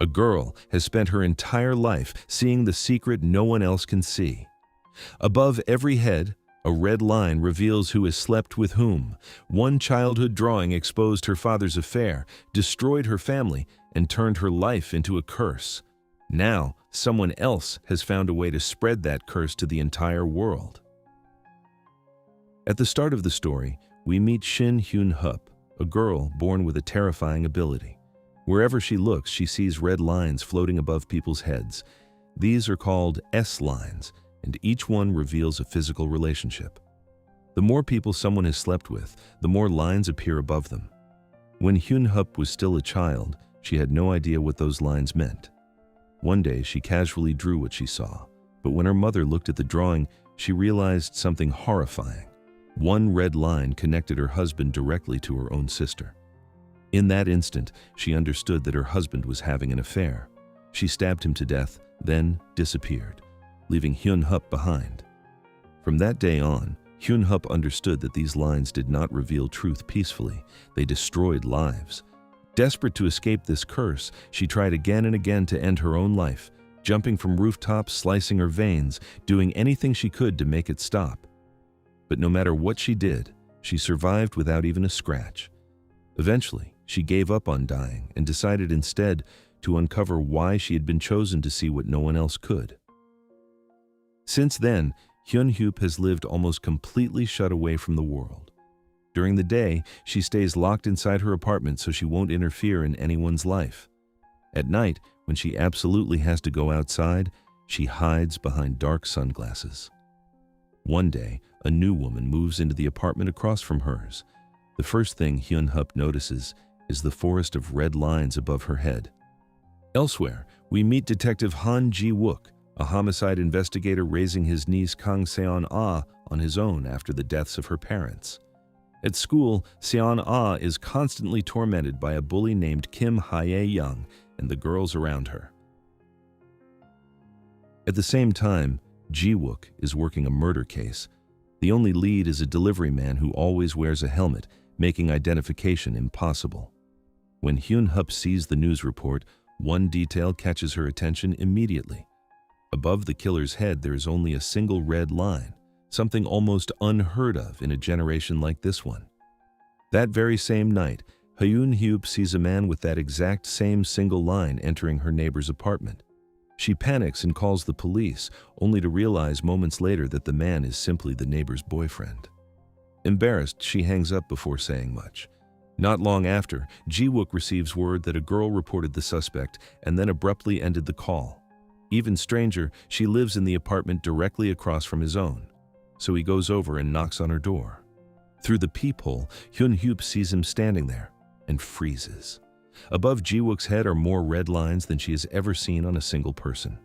A girl has spent her entire life seeing the secret no one else can see. Above every head, a red line reveals who has slept with whom. One childhood drawing exposed her father's affair, destroyed her family, and turned her life into a curse. Now, someone else has found a way to spread that curse to the entire world. At the start of the story, we meet Shin Hyun-hup, a girl born with a terrifying ability. Wherever she looks, she sees red lines floating above people's heads. These are called S-lines, and each one reveals a physical relationship. The more people someone has slept with, the more lines appear above them. When Hyun-hup was still a child, she had no idea what those lines meant. One day, she casually drew what she saw, but when her mother looked at the drawing, she realized something horrifying. One red line connected her husband directly to her own sister. In that instant, she understood that her husband was having an affair. She stabbed him to death, then disappeared, leaving Hyun-hup behind. From that day on, Hyun-hup understood that these lines did not reveal truth peacefully. They destroyed lives. Desperate to escape this curse, she tried again and again to end her own life, jumping from rooftops, slicing her veins, doing anything she could to make it stop. But no matter what she did, she survived without even a scratch. Eventually, she gave up on dying and decided instead to uncover why she had been chosen to see what no one else could. Since then, Hyun-hup has lived almost completely shut away from the world. During the day, she stays locked inside her apartment so she won't interfere in anyone's life. At night, when she absolutely has to go outside, she hides behind dark sunglasses. One day, a new woman moves into the apartment across from hers. The first thing Hyun-hup notices is the forest of red lines above her head. Elsewhere, we meet Detective Han Ji-wook, a homicide investigator raising his niece Kang Seon-ah on his own after the deaths of her parents. At school, Seon-ah is constantly tormented by a bully named Kim Hye-young and the girls around her. At the same time, Ji-wook is working a murder case. The only lead is a delivery man who always wears a helmet, making identification impossible. When Hyun-hup sees the news report, one detail catches her attention immediately. Above the killer's head, there is only a single red line, something almost unheard of in a generation like this one. That very same night, Hyun-hup sees a man with that exact same single line entering her neighbor's apartment. She panics and calls the police, only to realize moments later that the man is simply the neighbor's boyfriend. Embarrassed, she hangs up before saying much. Not long after, Ji-wook receives word that a girl reported the suspect and then abruptly ended the call. Even stranger, she lives in the apartment directly across from his own. So he goes over and knocks on her door. Through the peephole, Hyun-hup sees him standing there and freezes. Above Ji-wook's head are more red lines than she has ever seen on a single person.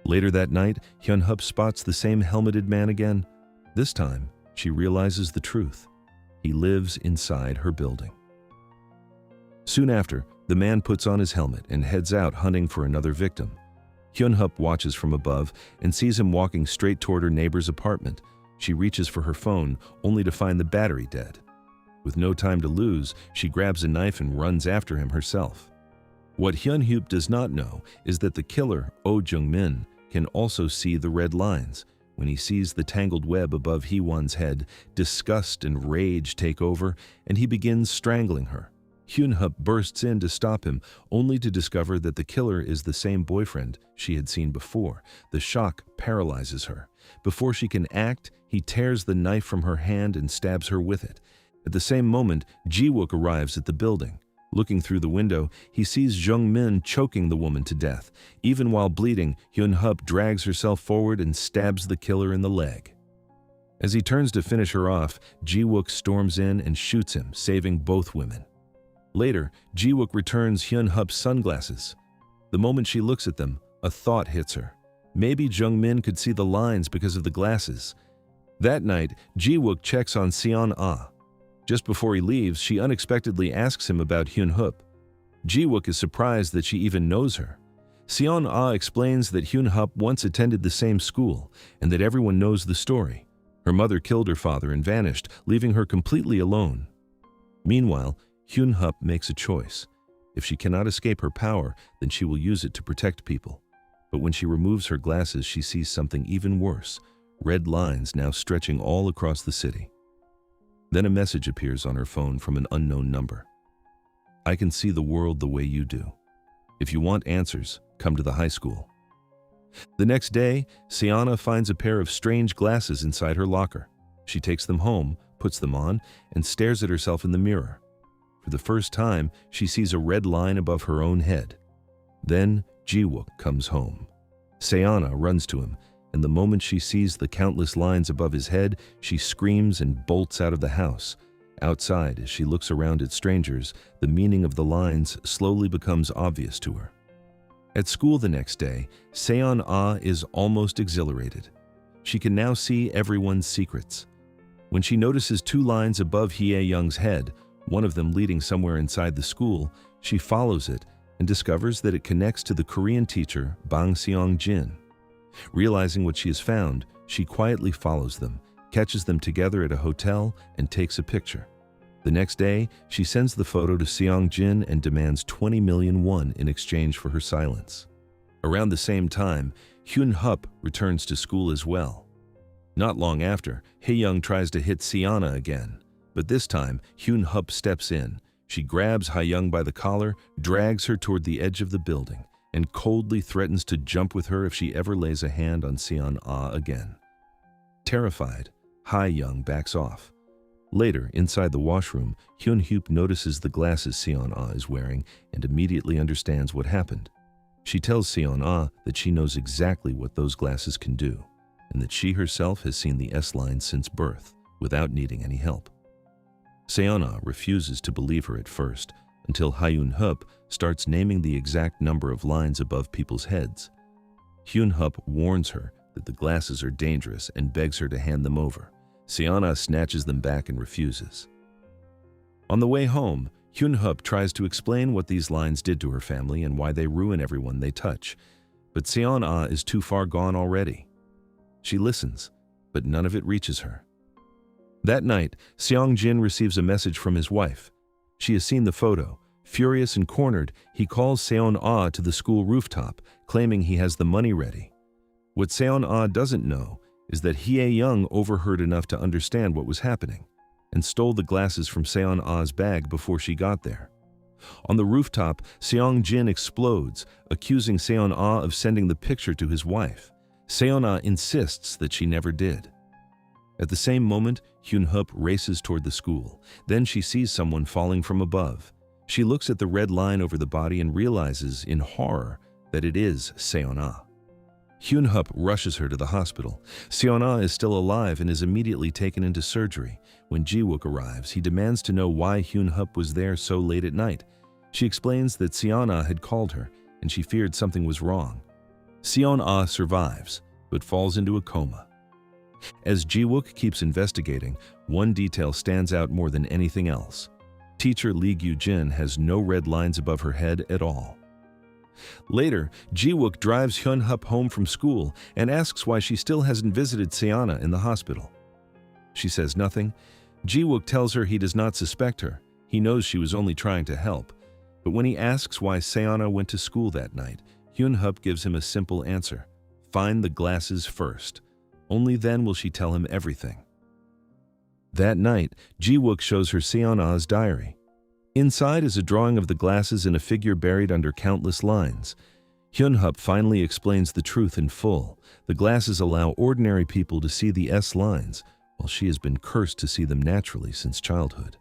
Later that night, Hyun-hup spots the same helmeted man again. This time, she realizes the truth. He lives inside her building. Soon after, the man puts on his helmet and heads out hunting for another victim. Hyun-hup watches from above and sees him walking straight toward her neighbor's apartment. She reaches for her phone, only to find the battery dead. With no time to lose, she grabs a knife and runs after him herself. What Hyun-hup does not know is that the killer, Oh Jung-min, can also see the red lines. When he sees the tangled web above Hee-won's head, disgust and rage take over, and he begins strangling her. Hyun-hup bursts in to stop him, only to discover that the killer is the same boyfriend she had seen before. The shock paralyzes her. Before she can act, he tears the knife from her hand and stabs her with it. At the same moment, Ji-wook arrives at the building. Looking through the window, he sees Jung-min choking the woman to death. Even while bleeding, Hyun-hup drags herself forward and stabs the killer in the leg. As he turns to finish her off, Ji-wook storms in and shoots him, saving both women. Later, Ji-wook returns Hyun-hup's sunglasses. The moment she looks at them, a thought hits her. Maybe Jung-min could see the lines because of the glasses. That night, Ji-wook checks on Seon-ah. Just before he leaves, she unexpectedly asks him about Hyun-hup. Ji-wook is surprised that she even knows her. Seon-ah explains that Hyun-hup once attended the same school and that everyone knows the story. Her mother killed her father and vanished, leaving her completely alone. Meanwhile, Hyun-hup makes a choice. If she cannot escape her power, then she will use it to protect people. But when she removes her glasses, she sees something even worse, red lines now stretching all across the city. Then a message appears on her phone from an unknown number. I can see the world the way you do. If you want answers, come to the high school. The next day, Siana finds a pair of strange glasses inside her locker. She takes them home, puts them on, and stares at herself in the mirror. For the first time, she sees a red line above her own head. Then Jiwook comes home. Siana runs to him, and the moment she sees the countless lines above his head, she screams and bolts out of the house. Outside, as she looks around at strangers, the meaning of the lines slowly becomes obvious to her. At school the next day, Seon-ah is almost exhilarated. She can now see everyone's secrets. When she notices two lines above Hye-young's head, one of them leading somewhere inside the school, she follows it and discovers that it connects to the Korean teacher Bang Seong-jin. Realizing what she has found, she quietly follows them, catches them together at a hotel, and takes a picture. The next day, she sends the photo to Seong-jin and demands 20 million won in exchange for her silence. Around the same time, Hyun-hup returns to school as well. Not long after, Hae-young tries to hit Siana again, but this time, Hyun-hup steps in. She grabs Hae-young by the collar, drags her toward the edge of the building, and coldly threatens to jump with her if she ever lays a hand on Seon-ah again. Terrified, Hae-young backs off. Later, inside the washroom, Hyun-hup notices the glasses Seon-ah is wearing and immediately understands what happened. She tells Seon-ah that she knows exactly what those glasses can do, and that she herself has seen the S-line since birth, without needing any help. Seon-ah refuses to believe her at first, until Hyun-hup starts naming the exact number of lines above people's heads. Hyun-hup warns her that the glasses are dangerous and begs her to hand them over. Seon-ah snatches them back and refuses. On the way home, Hyun-hup tries to explain what these lines did to her family and why they ruin everyone they touch, but Seon-ah is too far gone already. She listens, but none of it reaches her. That night, Seong-jin receives a message from his wife. She has seen the photo. Furious and cornered, he calls Seon-ah to the school rooftop, claiming he has the money ready. What Seon-ah doesn't know is that Hye-young overheard enough to understand what was happening, and stole the glasses from Seon-ah's bag before she got there. On the rooftop, Seong-jin explodes, accusing Seon-ah of sending the picture to his wife. Seon-ah insists that she never did. At the same moment, Hyun-hup races toward the school. Then she sees someone falling from above. She looks at the red line over the body and realizes, in horror, that it is Seon-ah. Hyun-hup rushes her to the hospital. Seon-ah is still alive and is immediately taken into surgery. When Jiwook arrives, he demands to know why Hyun-hup was there so late at night. She explains that Seon-ah had called her, and she feared something was wrong. Seon-ah survives, but falls into a coma. As Jiwook keeps investigating, one detail stands out more than anything else. Teacher Lee Gyu-jin has no red lines above her head at all. Later, Jiwook drives Hyun-hup home from school and asks why she still hasn't visited Seona in the hospital. She says nothing. Jiwook tells her he does not suspect her. He knows she was only trying to help. But when he asks why Seona went to school that night, Hyun-hup gives him a simple answer. Find the glasses first. Only then will she tell him everything. That night, Jiwook shows her Seona's diary. Inside is a drawing of the glasses and a figure buried under countless lines. Hyun-hup finally explains the truth in full. The glasses allow ordinary people to see the S lines, while she has been cursed to see them naturally since childhood.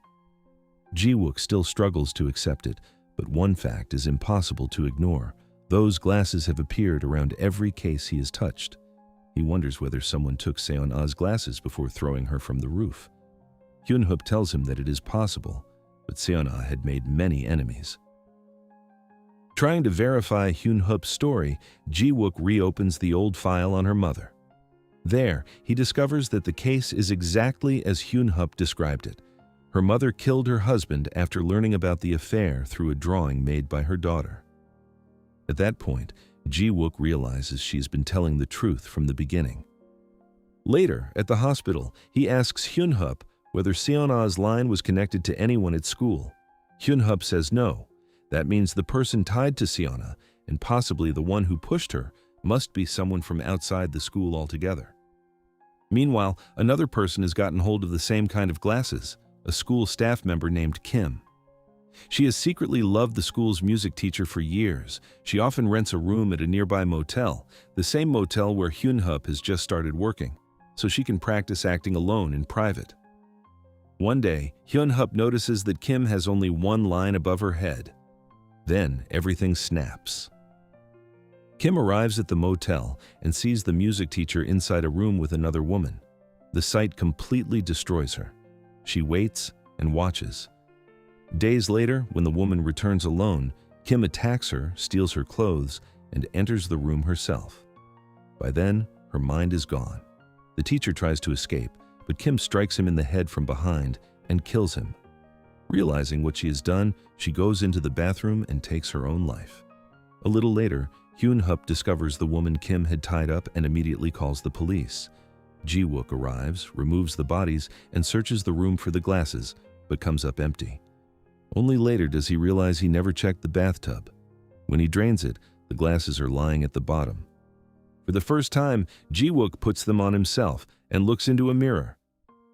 Jiwook still struggles to accept it, but one fact is impossible to ignore. Those glasses have appeared around every case he has touched. He wonders whether someone took Seon-ah's glasses before throwing her from the roof. Hyun-hup tells him that it is possible, but Seon-ah had made many enemies. Trying to verify Hyun-hup's story, Jiwook reopens the old file on her mother. There, he discovers that the case is exactly as Hyun-hup described it. Her mother killed her husband after learning about the affair through a drawing made by her daughter. At that point, Jiwook realizes she's been telling the truth from the beginning. Later, at the hospital, he asks Hyun-hup whether Seon-ah's line was connected to anyone at school. Hyun-hup says no. That means the person tied to Siona, and possibly the one who pushed her, must be someone from outside the school altogether. Meanwhile, another person has gotten hold of the same kind of glasses, a school staff member named Kim. She has secretly loved the school's music teacher for years. She often rents a room at a nearby motel, the same motel where Hyun-Hup has just started working, so she can practice acting alone in private. One day, Hyun-Hup notices that Kim has only one line above her head. Then everything snaps. Kim arrives at the motel and sees the music teacher inside a room with another woman. The sight completely destroys her. She waits and watches. Days later, when the woman returns alone, Kim attacks her, steals her clothes, and enters the room herself. By then, her mind is gone. The teacher tries to escape, but Kim strikes him in the head from behind and kills him. Realizing what she has done, she goes into the bathroom and takes her own life. A little later, Hyun-Hup discovers the woman Kim had tied up and immediately calls the police. Ji-wook arrives, removes the bodies, and searches the room for the glasses, but comes up empty. Only later does he realize he never checked the bathtub. When he drains it, the glasses are lying at the bottom. For the first time, Ji-wook puts them on himself and looks into a mirror.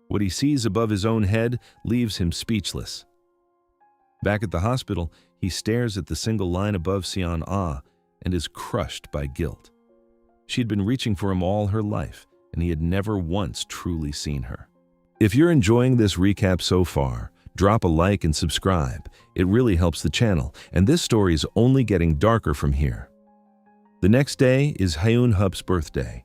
What he sees above his own head leaves him speechless. Back at the hospital, he stares at the single line above Seon-ah and is crushed by guilt. She had been reaching for him all her life, and he had never once truly seen her. If you're enjoying this recap so far, drop a like and subscribe. It really helps the channel, and this story is only getting darker from here. The next day is Hyun-Hup's birthday.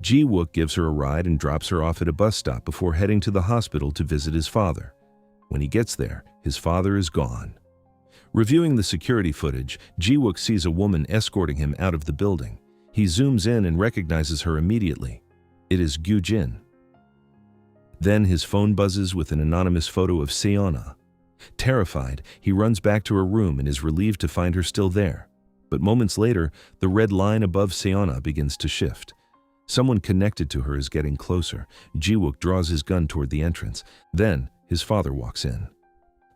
Ji-wook gives her a ride and drops her off at a bus stop before heading to the hospital to visit his father. When he gets there, his father is gone. Reviewing the security footage, Ji-wook sees a woman escorting him out of the building. He zooms in and recognizes her immediately. It is Gyu-jin. Then his phone buzzes with an anonymous photo of Seona. Terrified, he runs back to her room and is relieved to find her still there. But moments later, the red line above Seona begins to shift. Someone connected to her is getting closer. Ji-wook draws his gun toward the entrance. Then, his father walks in.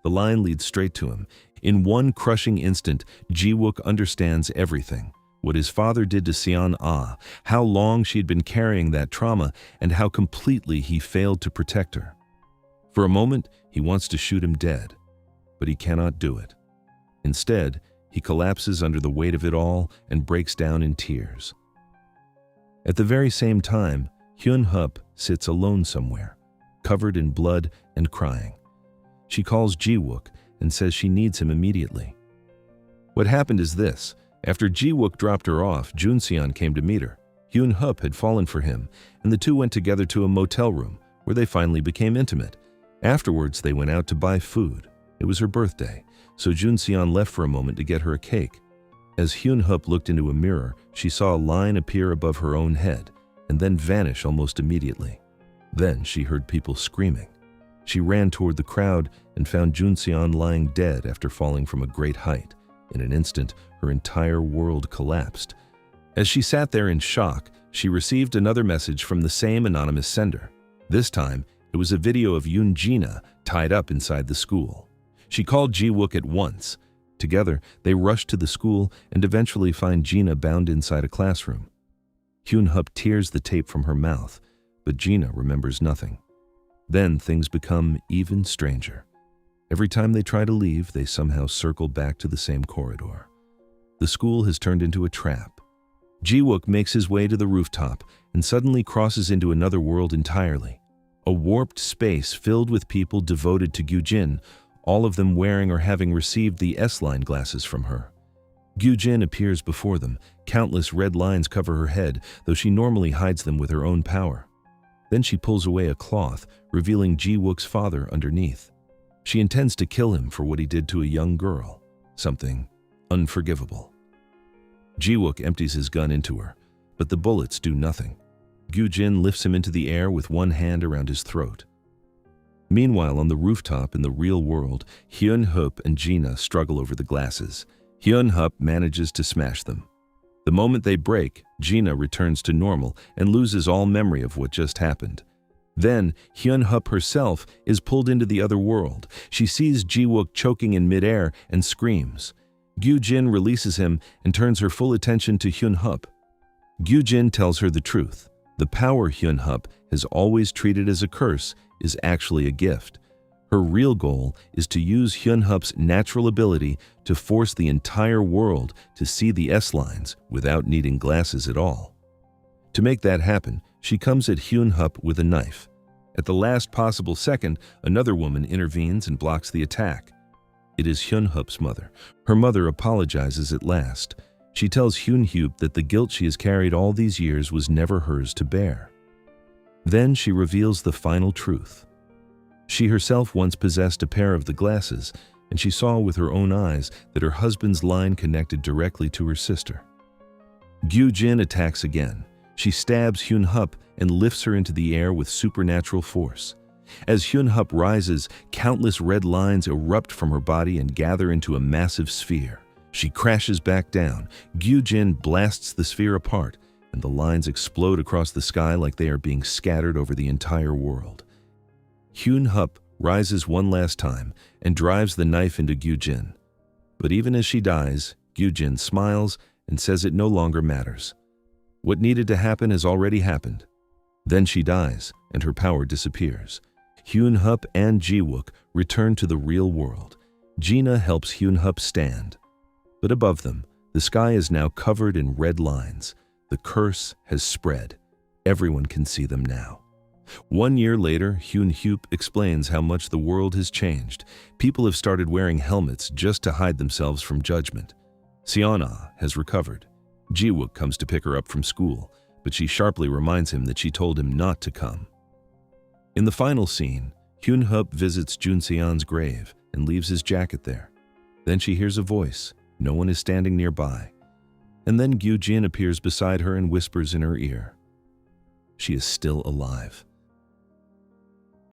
The line leads straight to him. In one crushing instant, Ji-wook understands everything. What his father did to Seon-ah, how long she had been carrying that trauma, and how completely he failed to protect her. For a moment, he wants to shoot him dead, but he cannot do it. Instead, he collapses under the weight of it all and breaks down in tears. At the very same time, Hyun-Hup sits alone somewhere, covered in blood and crying. She calls Ji-wook and says she needs him immediately. What happened is this. After Ji-wook dropped her off, Jun-seon came to meet her. Hyun-Hup had fallen for him, and the two went together to a motel room, where they finally became intimate. Afterwards, they went out to buy food. It was her birthday, so Jun-seon left for a moment to get her a cake. As Hyun-Hup looked into a mirror, she saw a line appear above her own head, and then vanish almost immediately. Then she heard people screaming. She ran toward the crowd and found Jun-seon lying dead after falling from a great height. In an instant, her entire world collapsed. As she sat there in shock, she received another message from the same anonymous sender. This time, it was a video of Yoon-jina tied up inside the school. She called Ji-wook at once. Together, they rush to the school and eventually find Gina bound inside a classroom. Hyun-Hup tears the tape from her mouth, but Gina remembers nothing. Then things become even stranger. Every time they try to leave, they somehow circle back to the same corridor. The school has turned into a trap. Ji-wook makes his way to the rooftop and suddenly crosses into another world entirely. A warped space filled with people devoted to Gyu-jin, all of them wearing or having received the S-line glasses from her. Gyu-jin appears before them. Countless red lines cover her head, though she normally hides them with her own power. Then she pulls away a cloth, revealing Ji-wook's father underneath. She intends to kill him for what he did to a young girl, something unforgivable. Ji-wook empties his gun into her, but the bullets do nothing. Gyu-jin lifts him into the air with one hand around his throat. Meanwhile, on the rooftop in the real world, Hyun-Hup and Gina struggle over the glasses. Hyun-Hup manages to smash them. The moment they break, Gina returns to normal and loses all memory of what just happened. Then, Hyun-Hup herself is pulled into the other world. She sees Ji-wook choking in midair and screams. Gyu-jin releases him and turns her full attention to Hyun-hup. Gyu-jin tells her the truth. The power Hyun-hup has always treated as a curse is actually a gift. Her real goal is to use Hyun-hup's natural ability to force the entire world to see the S-lines without needing glasses at all. To make that happen, she comes at Hyun-hup with a knife. At the last possible second, another woman intervenes and blocks the attack. It is Hyun-hup's mother. Her mother apologizes at last. She tells Hyun-hup that the guilt she has carried all these years was never hers to bear. Then she reveals the final truth. She herself once possessed a pair of the glasses, and she saw with her own eyes that her husband's line connected directly to her sister. Gyu-jin attacks again. She stabs Hyun-hup and lifts her into the air with supernatural force. As Hyun-hup rises, countless red lines erupt from her body and gather into a massive sphere. She crashes back down. Gyu-jin blasts the sphere apart, and the lines explode across the sky like they are being scattered over the entire world. Hyun-hup rises one last time and drives the knife into Gyu-jin. But even as she dies, Gyu-jin smiles and says it no longer matters. What needed to happen has already happened. Then she dies, and her power disappears. Hyun-hup and Ji-wook return to the real world. Gina helps Hyun-hup stand. But above them, the sky is now covered in red lines. The curse has spread. Everyone can see them now. 1 year later, Hyun-hup explains how much the world has changed. People have started wearing helmets just to hide themselves from judgment. Seon-ah has recovered. Ji-wook comes to pick her up from school, but she sharply reminds him that she told him not to come. In the final scene, Hyun-hup visits Junseon's grave and leaves his jacket there. Then she hears a voice. No one is standing nearby. And then Gyu-jin appears beside her and whispers in her ear. She is still alive.